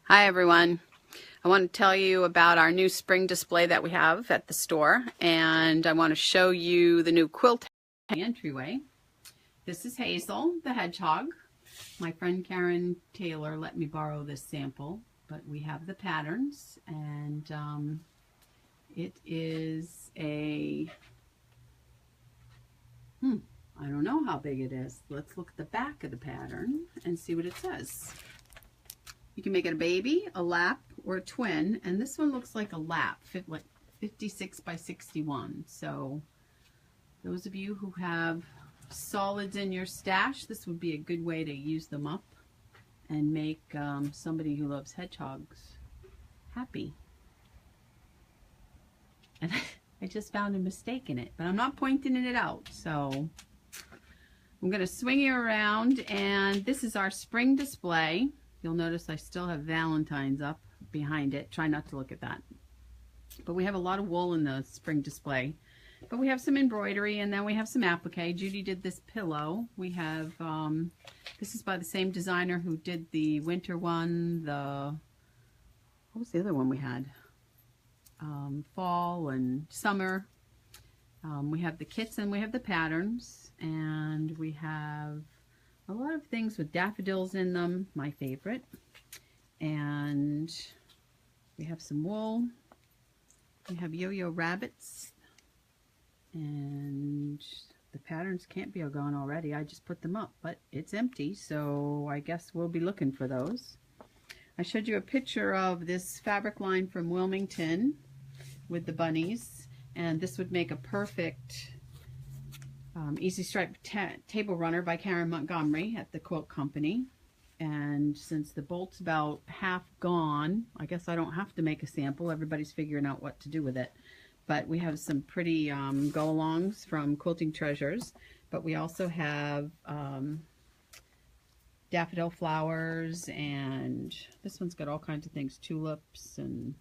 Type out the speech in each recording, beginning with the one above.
Hi everyone. I want to tell you about our new spring display that we have at the store, and I want to show you the new quilt entryway. This is Hazel the hedgehog. My friend Karen Taylor let me borrow this sample, but we have the patterns, and it is a I don't know how big it is. Let's look at the back of the pattern and see what it says. You can make it a baby, a lap, or a twin, and this one looks like a lap, like 56 by 61. So those of you who have solids in your stash, this would be a good way to use them up and make somebody who loves hedgehogs happy. And I just found a mistake in it, but I'm not pointing it out, so I'm going to swing you around, and this is our spring display. You'll notice I still have Valentine's up behind it. Try not to look at that. But we have a lot of wool in the spring display. But we have some embroidery, and then we have some applique. Judy did this pillow. We have, this is by the same designer who did the winter one, what was the other one we had? Fall and summer. We have the kits and we have the patterns, and we have a lot of things with daffodils in them, my favorite. And we have some wool. We have yo-yo rabbits. And the patterns can't be gone already. I just put them up, but it's empty, so I guess we'll be looking for those. I showed you a picture of this fabric line from Wilmington with the bunnies, and this would make a perfect Easy Stripe Table Runner by Karen Montgomery at the Quilt Company. And since the bolt's about half gone, I guess I don't have to make a sample. Everybody's figuring out what to do with it. But we have some pretty go-alongs from Quilting Treasures. But we also have daffodil flowers, and this one's got all kinds of things. Tulips, and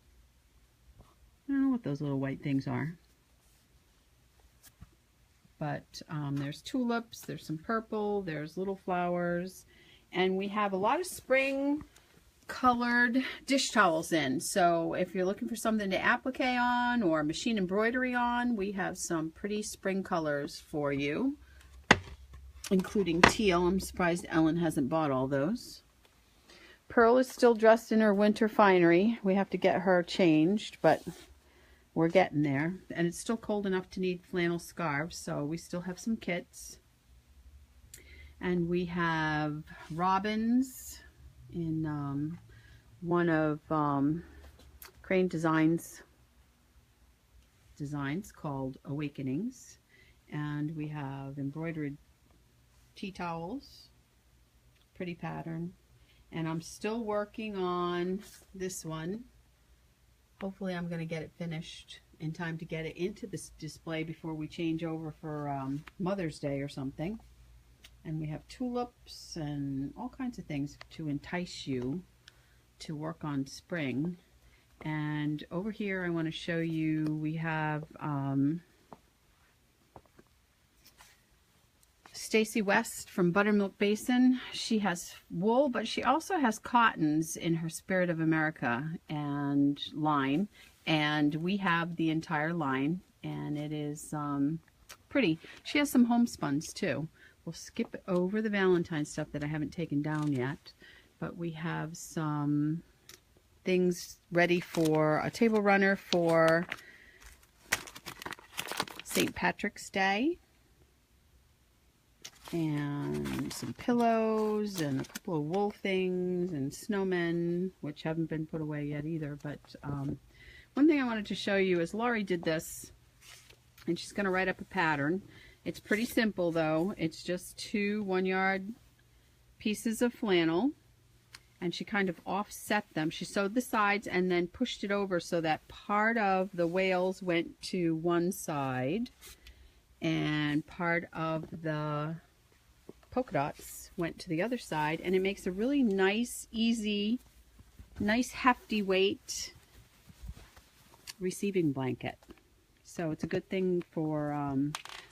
I don't know what those little white things are. But there's tulips, there's some purple, there's little flowers, and we have a lot of spring colored dish towels in. So if you're looking for something to applique on or machine embroidery on, we have some pretty spring colors for you, including teal. I'm surprised Ellen hasn't bought all those. Pearl is still dressed in her winter finery. We have to get her changed, but we're getting there. And it's still cold enough to need flannel scarves, so we still have some kits. And we have robins in one of Crane designs called Awakenings. And we have embroidered tea towels, pretty pattern. And I'm still working on this one. Hopefully I'm going to get it finished in time to get it into this display before we change over for Mother's Day or something. And we have tulips and all kinds of things to entice you to work on spring. And over here I want to show you, we have Stacy West from Buttermilk Basin. She has wool, but she also has cottons in her Spirit of America and line, and we have the entire line, and it is pretty. She has some homespuns too. We'll skip over the Valentine stuff that I haven't taken down yet, but we have some things ready for a table runner for St. Patrick's Day. And some pillows and a couple of wool things and snowmen, which haven't been put away yet either. But one thing I wanted to show you is Laurie did this, and she's going to write up a pattern. It's pretty simple though. It's just 2 1-yard pieces of flannel, and she kind of offset them. She sewed the sides and then pushed it over so that part of the whales went to one side and part of the polka dots went to the other side, and it makes a really nice, easy, nice hefty weight receiving blanket. So it's a good thing for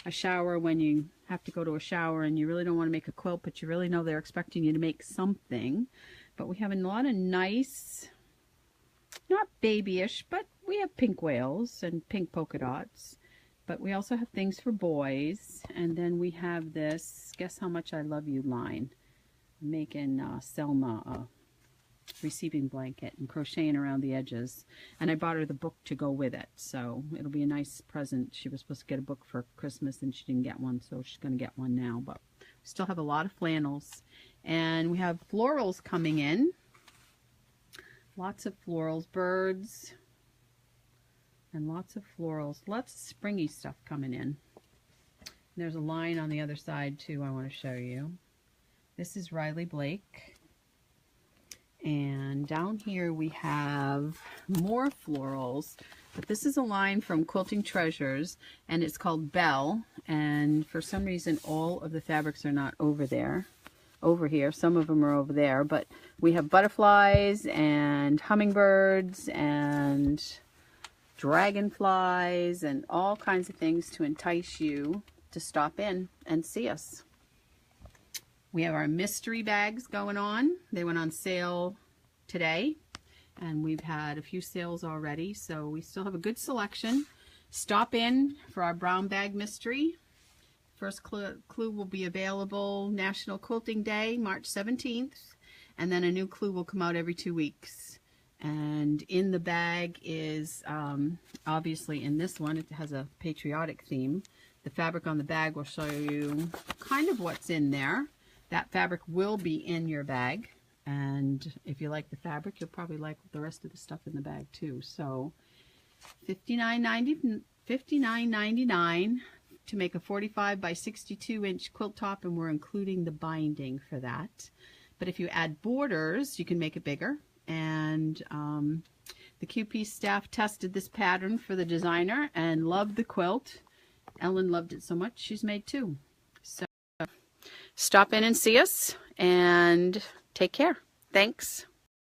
a shower when you have to go to a shower and you really don't want to make a quilt, but you really know they're expecting you to make something. But we have a lot of nice, not babyish, but we have pink whales and pink polka dots. But we also have things for boys. And then we have this Guess How Much I Love You line. I'm making Selma a receiving blanket and crocheting around the edges. And I bought her the book to go with it. So it'll be a nice present. She was supposed to get a book for Christmas and she didn't get one. So she's going to get one now. But we still have a lot of flannels. And we have florals coming in. Lots of florals, birds. And lots of florals, lots of springy stuff coming in. There's a line on the other side too I want to show you. This is Riley Blake. And down here we have more florals. But this is a line from Quilting Treasures and it's called Belle. And for some reason all of the fabrics are not over there. Over here, some of them are over there. But we have butterflies and hummingbirds and dragonflies and all kinds of things to entice you to stop in and see us. We have our mystery bags going on. They went on sale today and we've had a few sales already, so we still have a good selection. Stop in for our brown bag mystery. First clue will be available National Quilting Day, March 17th, and then a new clue will come out every 2 weeks. And in the bag is, obviously in this one, it has a patriotic theme. The fabric on the bag will show you kind of what's in there. That fabric will be in your bag. And if you like the fabric, you'll probably like the rest of the stuff in the bag too. So $59.99 to make a 45 by 62 inch quilt top, and we're including the binding for that. But if you add borders, you can make it bigger. And the QP staff tested this pattern for the designer and loved the quilt. Ellen loved it so much she's made 2. So stop in and see us and take care. Thanks.